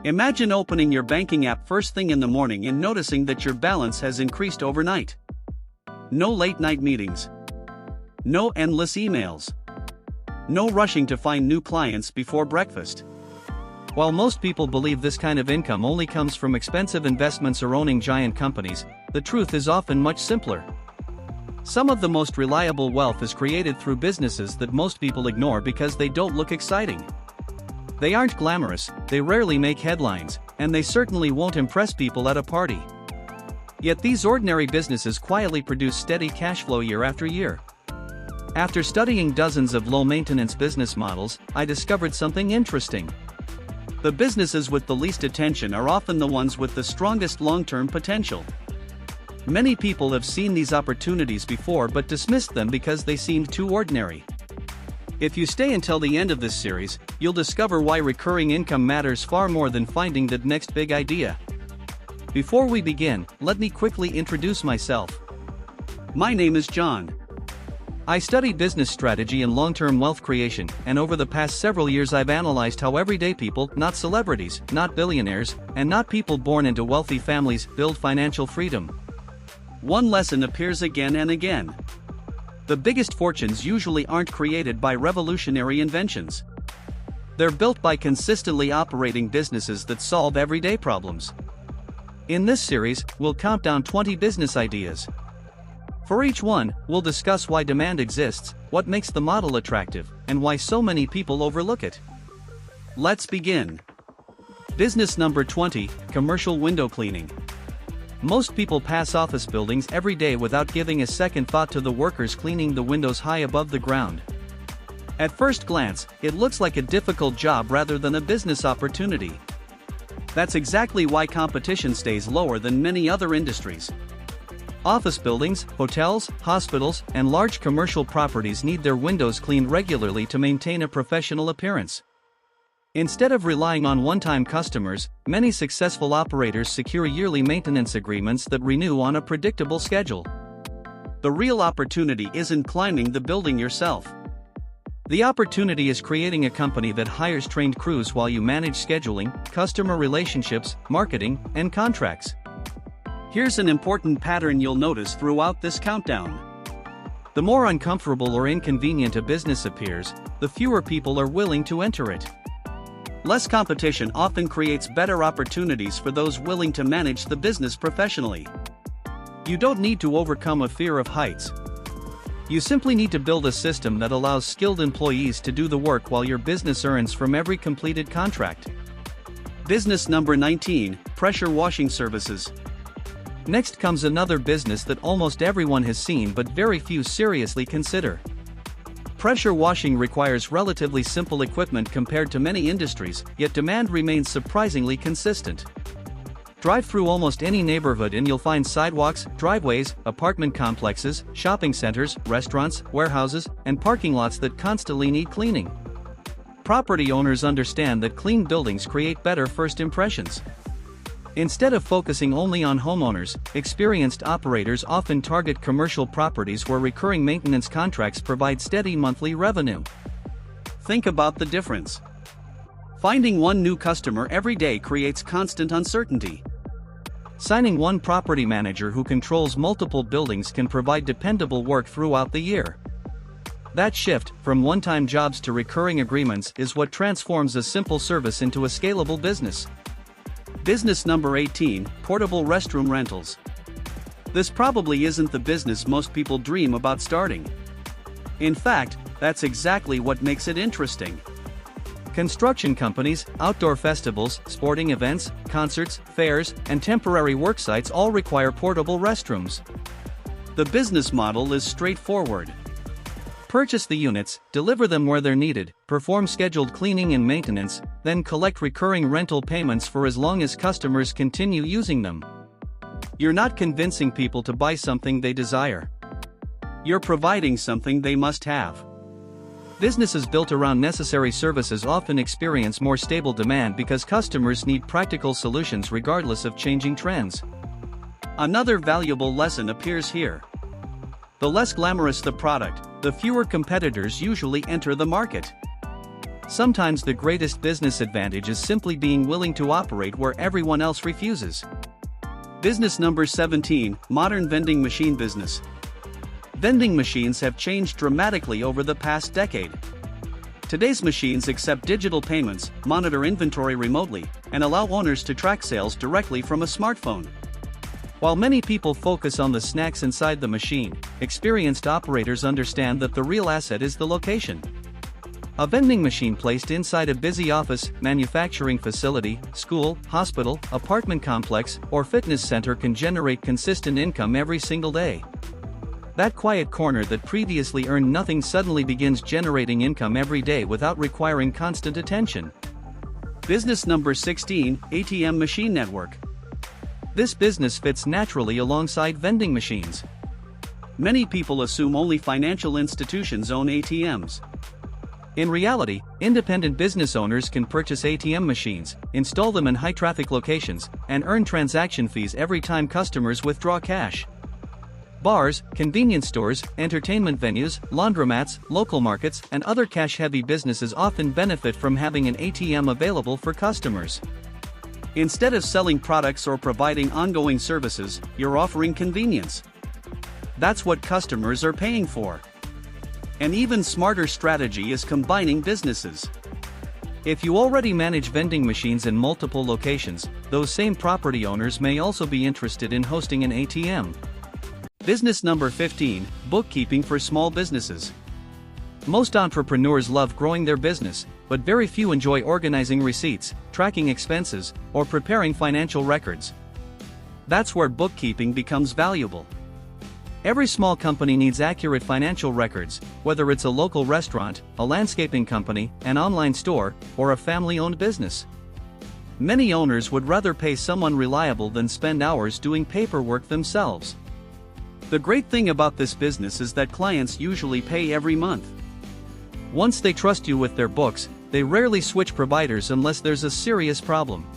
Imagine opening your banking app first thing in the morning and noticing that your balance has increased overnight. No late-night meetings. No endless emails. No rushing to find new clients before breakfast. While most people believe this kind of income only comes from expensive investments or owning giant companies, the truth is often much simpler. Some of the most reliable wealth is created through businesses that most people ignore because they don't look exciting. They aren't glamorous, they rarely make headlines, and they certainly won't impress people at a party. Yet these ordinary businesses quietly produce steady cash flow year after year. After studying dozens of low-maintenance business models, I discovered something interesting. The businesses with the least attention are often the ones with the strongest long-term potential. Many people have seen these opportunities before but dismissed them because they seemed too ordinary. If you stay until the end of this series, you'll discover why recurring income matters far more than finding that next big idea. Before we begin, let me quickly introduce myself. My name is John. I study business strategy and long-term wealth creation, and over the past several years I've analyzed how everyday people, not celebrities, not billionaires, and not people born into wealthy families, build financial freedom. One lesson appears again and again. The biggest fortunes usually aren't created by revolutionary inventions. They're built by consistently operating businesses that solve everyday problems. In this series, we'll count down 20 business ideas. For each one, we'll discuss why demand exists, what makes the model attractive, and why so many people overlook it. Let's begin. Business number 20, commercial window cleaning. Most people pass office buildings every day without giving a second thought to the workers cleaning the windows high above the ground. At first glance, it looks like a difficult job rather than a business opportunity. That's exactly why competition stays lower than many other industries. Office buildings, hotels, hospitals, and large commercial properties need their windows cleaned regularly to maintain a professional appearance. Instead of relying on one-time customers, many successful operators secure yearly maintenance agreements that renew on a predictable schedule. The real opportunity isn't climbing the building yourself. The opportunity is creating a company that hires trained crews while you manage scheduling, customer relationships, marketing, and contracts. Here's an important pattern you'll notice throughout this countdown. The more uncomfortable or inconvenient a business appears, the fewer people are willing to enter it. Less competition often creates better opportunities for those willing to manage the business professionally. You don't need to overcome a fear of heights. You simply need to build a system that allows skilled employees to do the work while your business earns from every completed contract. Business number 19, pressure washing services. Next comes another business that almost everyone has seen but very few seriously consider. Pressure washing requires relatively simple equipment compared to many industries, yet demand remains surprisingly consistent. Drive through almost any neighborhood and you'll find sidewalks, driveways, apartment complexes, shopping centers, restaurants, warehouses, and parking lots that constantly need cleaning. Property owners understand that clean buildings create better first impressions. Instead of focusing only on homeowners, experienced operators often target commercial properties where recurring maintenance contracts provide steady monthly revenue. Think about the difference. Finding one new customer every day creates constant uncertainty. Signing one property manager who controls multiple buildings can provide dependable work throughout the year. That shift, from one-time jobs to recurring agreements, is what transforms a simple service into a scalable business. Business number 18, portable restroom rentals. This probably isn't the business most people dream about starting. In fact, that's exactly what makes it interesting. Construction companies, outdoor festivals, sporting events, concerts, fairs, and temporary work sites all require portable restrooms. The business model is straightforward. Purchase the units, deliver them where they're needed, perform scheduled cleaning and maintenance, then collect recurring rental payments for as long as customers continue using them. You're not convincing people to buy something they desire. You're providing something they must have. Businesses built around necessary services often experience more stable demand because customers need practical solutions regardless of changing trends. Another valuable lesson appears here. The less glamorous the product, the fewer competitors usually enter the market. Sometimes the greatest business advantage is simply being willing to operate where everyone else refuses. Business number 17, modern vending machine business. Vending machines have changed dramatically over the past decade. Today's machines accept digital payments, monitor inventory remotely, and allow owners to track sales directly from a smartphone. While many people focus on the snacks inside the machine, experienced operators understand that the real asset is the location. A vending machine placed inside a busy office, manufacturing facility, school, hospital, apartment complex, or fitness center can generate consistent income every single day. That quiet corner that previously earned nothing suddenly begins generating income every day without requiring constant attention. Business number 16, ATM machine network. This business fits naturally alongside vending machines. Many people assume only financial institutions own ATMs. In reality, independent business owners can purchase ATM machines, install them in high-traffic locations, and earn transaction fees every time customers withdraw cash. Bars, convenience stores, entertainment venues, laundromats, local markets, and other cash-heavy businesses often benefit from having an ATM available for customers. Instead of selling products or providing ongoing services, you're offering convenience. That's what customers are paying for. An even smarter strategy is combining businesses. If you already manage vending machines in multiple locations, those same property owners may also be interested in hosting an ATM. Business number 15, bookkeeping for small businesses. Most entrepreneurs love growing their business, but very few enjoy organizing receipts, tracking expenses, or preparing financial records. That's where bookkeeping becomes valuable. Every small company needs accurate financial records, whether it's a local restaurant, a landscaping company, an online store, or a family-owned business. Many owners would rather pay someone reliable than spend hours doing paperwork themselves. The great thing about this business is that clients usually pay every month. Once they trust you with their books, they rarely switch providers unless there's a serious problem.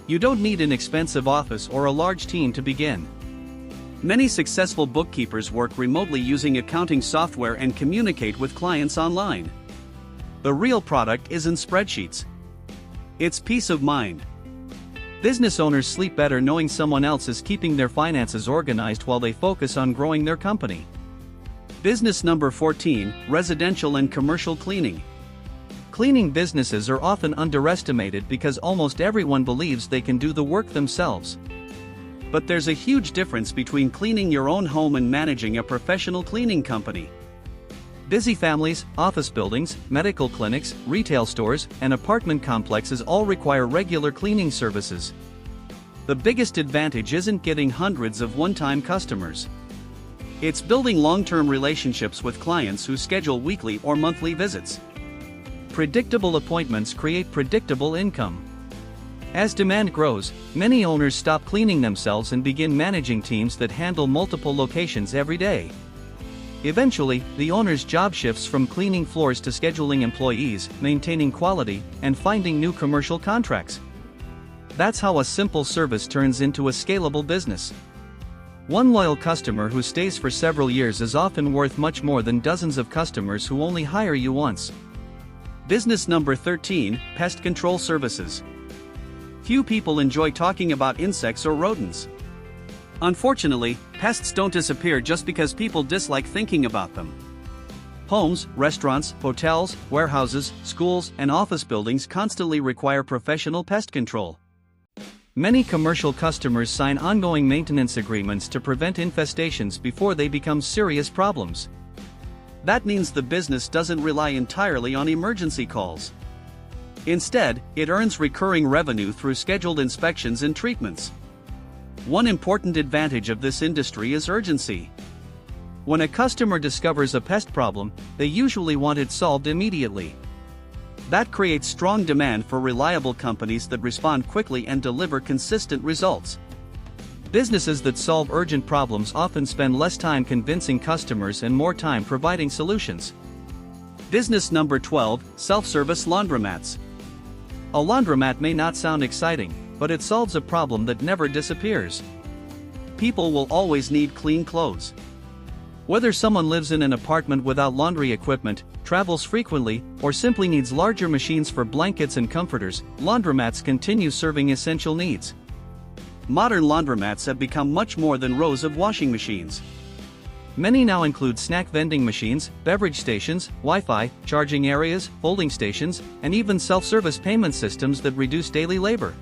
You don't need an expensive office or a large team to begin. Many successful bookkeepers work remotely using accounting software and communicate with clients online. The real product isn't spreadsheets. It's peace of mind. Business owners sleep better knowing someone else is keeping their finances organized while they focus on growing their company. Business number 14, residential and commercial cleaning. Cleaning businesses are often underestimated because almost everyone believes they can do the work themselves. But there's a huge difference between cleaning your own home and managing a professional cleaning company. Busy families, office buildings, medical clinics, retail stores, and apartment complexes all require regular cleaning services. The biggest advantage isn't getting hundreds of one-time customers. It's building long-term relationships with clients who schedule weekly or monthly visits. Predictable appointments create predictable income. As demand grows, many owners stop cleaning themselves and begin managing teams that handle multiple locations every day. Eventually, the owner's job shifts from cleaning floors to scheduling employees, maintaining quality, and finding new commercial contracts. That's how a simple service turns into a scalable business. One loyal customer who stays for several years is often worth much more than dozens of customers who only hire you once. Business number 13, pest control services. Few people enjoy talking about insects or rodents. Unfortunately, pests don't disappear just because people dislike thinking about them. Homes, restaurants, hotels, warehouses, schools, and office buildings constantly require professional pest control. Many commercial customers sign ongoing maintenance agreements to prevent infestations before they become serious problems. That means the business doesn't rely entirely on emergency calls. Instead, it earns recurring revenue through scheduled inspections and treatments. One important advantage of this industry is urgency. When a customer discovers a pest problem, they usually want it solved immediately. That creates strong demand for reliable companies that respond quickly and deliver consistent results. Businesses that solve urgent problems often spend less time convincing customers and more time providing solutions. Business number 12, self-service laundromats. A laundromat may not sound exciting, but it solves a problem that never disappears. People will always need clean clothes. Whether someone lives in an apartment without laundry equipment, travels frequently, or simply needs larger machines for blankets and comforters, laundromats continue serving essential needs. Modern laundromats have become much more than rows of washing machines. Many now include snack vending machines, beverage stations, Wi-Fi, charging areas, folding stations, and even self-service payment systems that reduce daily labor.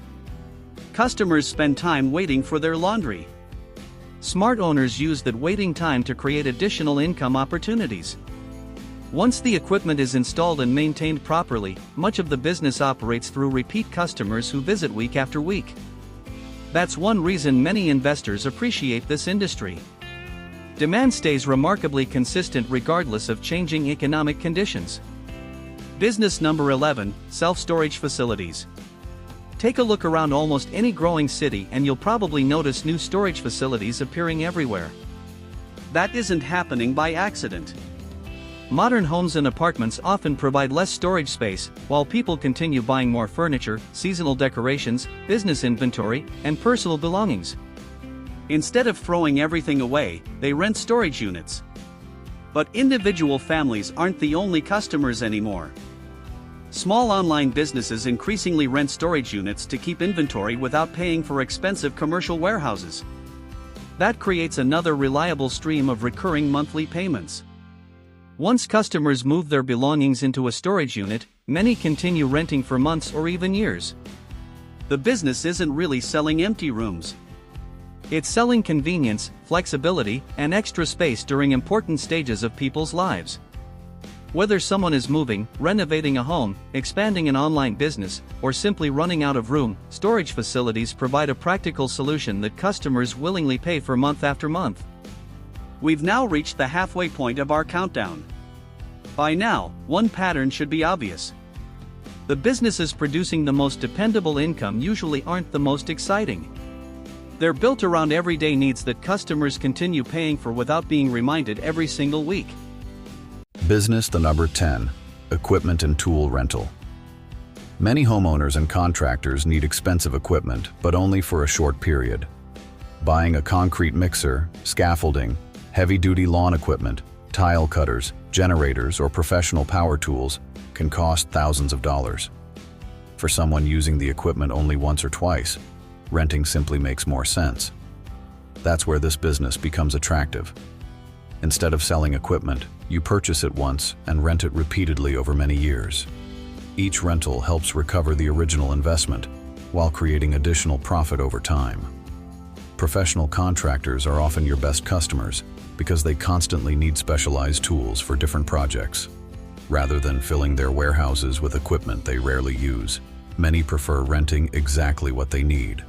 Customers spend time waiting for their laundry. Smart owners use that waiting time to create additional income opportunities. Once the equipment is installed and maintained properly, much of the business operates through repeat customers who visit week after week. That's one reason many investors appreciate this industry. Demand stays remarkably consistent regardless of changing economic conditions. Business number 11, self-storage facilities. Take a look around almost any growing city and you'll probably notice new storage facilities appearing everywhere. That isn't happening by accident. Modern homes and apartments often provide less storage space, while people continue buying more furniture, seasonal decorations, business inventory, and personal belongings. Instead of throwing everything away, they rent storage units. But individual families aren't the only customers anymore. Small online businesses increasingly rent storage units to keep inventory without paying for expensive commercial warehouses. That creates another reliable stream of recurring monthly payments. Once customers move their belongings into a storage unit, many continue renting for months or even years. The business isn't really selling empty rooms. It's selling convenience, flexibility, and extra space during important stages of people's lives. Whether someone is moving, renovating a home, expanding an online business, or simply running out of room, storage facilities provide a practical solution that customers willingly pay for month after month. We've now reached the halfway point of our countdown. By now, one pattern should be obvious. The businesses producing the most dependable income usually aren't the most exciting. They're built around everyday needs that customers continue paying for without being reminded every single week. Business the number 10, equipment and tool rental. Many homeowners and contractors need expensive equipment, but only for a short period. Buying a concrete mixer, scaffolding, heavy-duty lawn equipment, tile cutters, generators, or professional power tools can cost thousands of dollars. For someone using the equipment only once or twice, renting simply makes more sense. That's where this business becomes attractive. Instead of selling equipment, you purchase it once and rent it repeatedly over many years. Each rental helps recover the original investment while creating additional profit over time. Professional contractors are often your best customers because they constantly need specialized tools for different projects. Rather than filling their warehouses with equipment they rarely use, many prefer renting exactly what they need.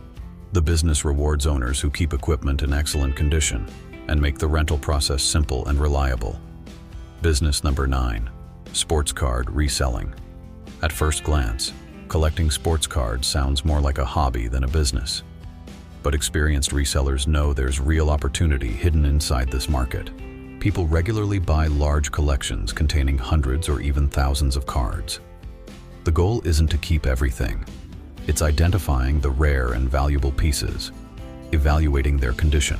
The business rewards owners who keep equipment in excellent condition and make the rental process simple and reliable. Business number 9, sports card reselling. At first glance, collecting sports cards sounds more like a hobby than a business. But experienced resellers know there's real opportunity hidden inside this market. People regularly buy large collections containing hundreds or even thousands of cards. The goal isn't to keep everything. It's identifying the rare and valuable pieces, evaluating their condition,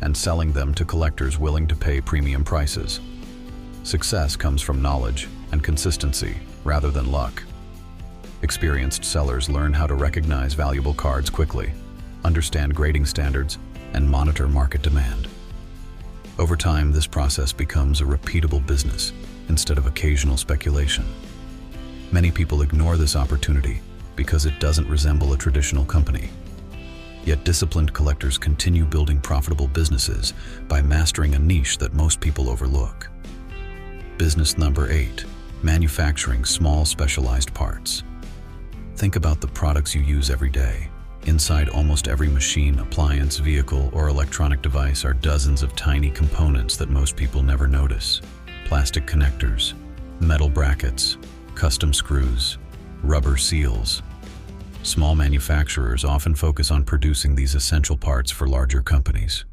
and selling them to collectors willing to pay premium prices. Success comes from knowledge and consistency rather than luck. Experienced sellers learn how to recognize valuable cards quickly, understand grading standards, and monitor market demand. Over time, this process becomes a repeatable business instead of occasional speculation. Many people ignore this opportunity because it doesn't resemble a traditional company. Yet disciplined collectors continue building profitable businesses by mastering a niche that most people overlook. Business number 8, manufacturing small specialized parts. Think about the products you use every day. Inside almost every machine, appliance, vehicle, or electronic device are dozens of tiny components that most people never notice. Plastic connectors, metal brackets, custom screws, rubber seals. Small manufacturers often focus on producing these essential parts for larger companies.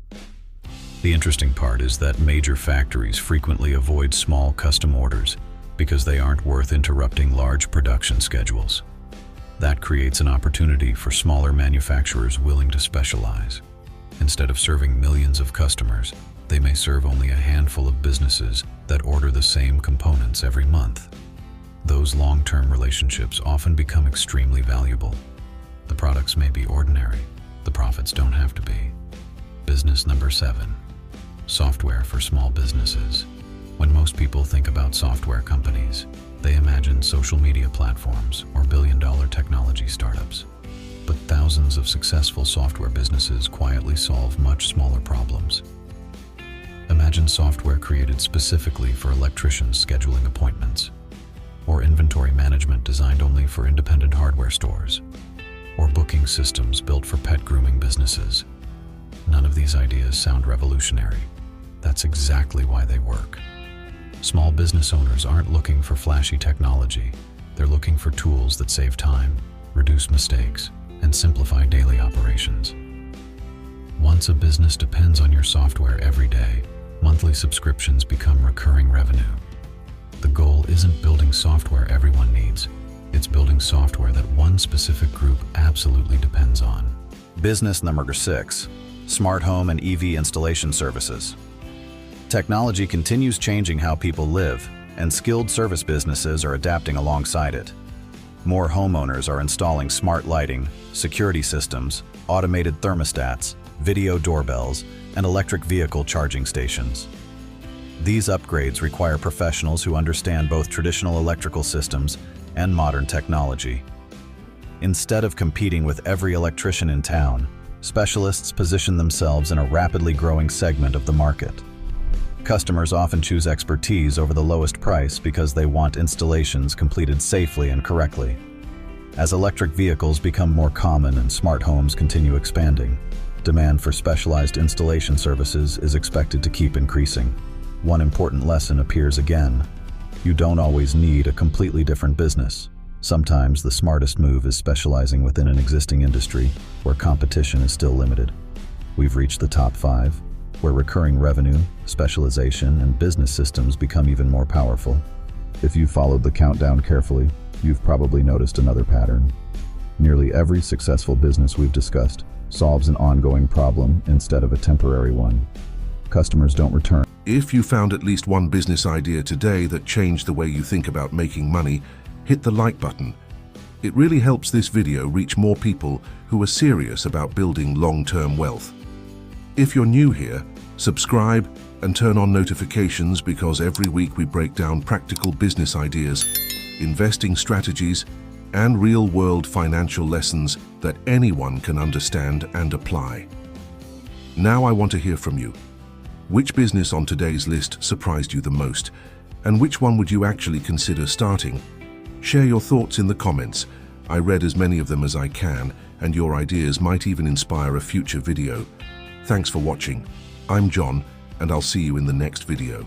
The interesting part is that major factories frequently avoid small custom orders because they aren't worth interrupting large production schedules. That creates an opportunity for smaller manufacturers willing to specialize. Instead of serving millions of customers, They may serve only a handful of businesses that order the same components every month. Those long-term relationships often become extremely valuable. The products may be ordinary, the profits don't have to be. Business number 7. Software for small businesses. When most people think about software companies, they imagine social media platforms or billion-dollar technology startups. But thousands of successful software businesses quietly solve much smaller problems. Imagine software created specifically for electricians scheduling appointments, or inventory management designed only for independent hardware stores, or booking systems built for pet grooming businesses. None of these ideas sound revolutionary. That's exactly why they work. Small business owners aren't looking for flashy technology. They're looking for tools that save time, reduce mistakes, and simplify daily operations. Once a business depends on your software every day, monthly subscriptions become recurring revenue. The goal isn't building software everyone needs. It's building software that one specific group absolutely depends on. Business number 6. Smart home and EV installation services. Technology continues changing how people live, and skilled service businesses are adapting alongside it. More homeowners are installing smart lighting, security systems, automated thermostats, video doorbells, and electric vehicle charging stations. These upgrades require professionals who understand both traditional electrical systems and modern technology. Instead of competing with every electrician in town, specialists position themselves in a rapidly growing segment of the market. Customers often choose expertise over the lowest price because they want installations completed safely and correctly. As electric vehicles become more common and smart homes continue expanding, demand for specialized installation services is expected to keep increasing. One important lesson appears again. You don't always need a completely different business. Sometimes the smartest move is specializing within an existing industry where competition is still limited. We've reached the top 5, where recurring revenue, specialization, and business systems become even more powerful. If you followed the countdown carefully, you've probably noticed another pattern. Nearly every successful business we've discussed solves an ongoing problem instead of a temporary one. Customers don't return. If you found at least one business idea today that changed the way you think about making money, hit the like button. It really helps this video reach more people who are serious about building long-term wealth. If you're new here, subscribe and turn on notifications because every week we break down practical business ideas, investing strategies, and real-world financial lessons that anyone can understand and apply. Now I want to hear from you. Which business on today's list surprised you the most, and which one would you actually consider starting? Share your thoughts in the comments. I read as many of them as I can, and your ideas might even inspire a future video. Thanks for watching. I'm John, and I'll see you in the next video.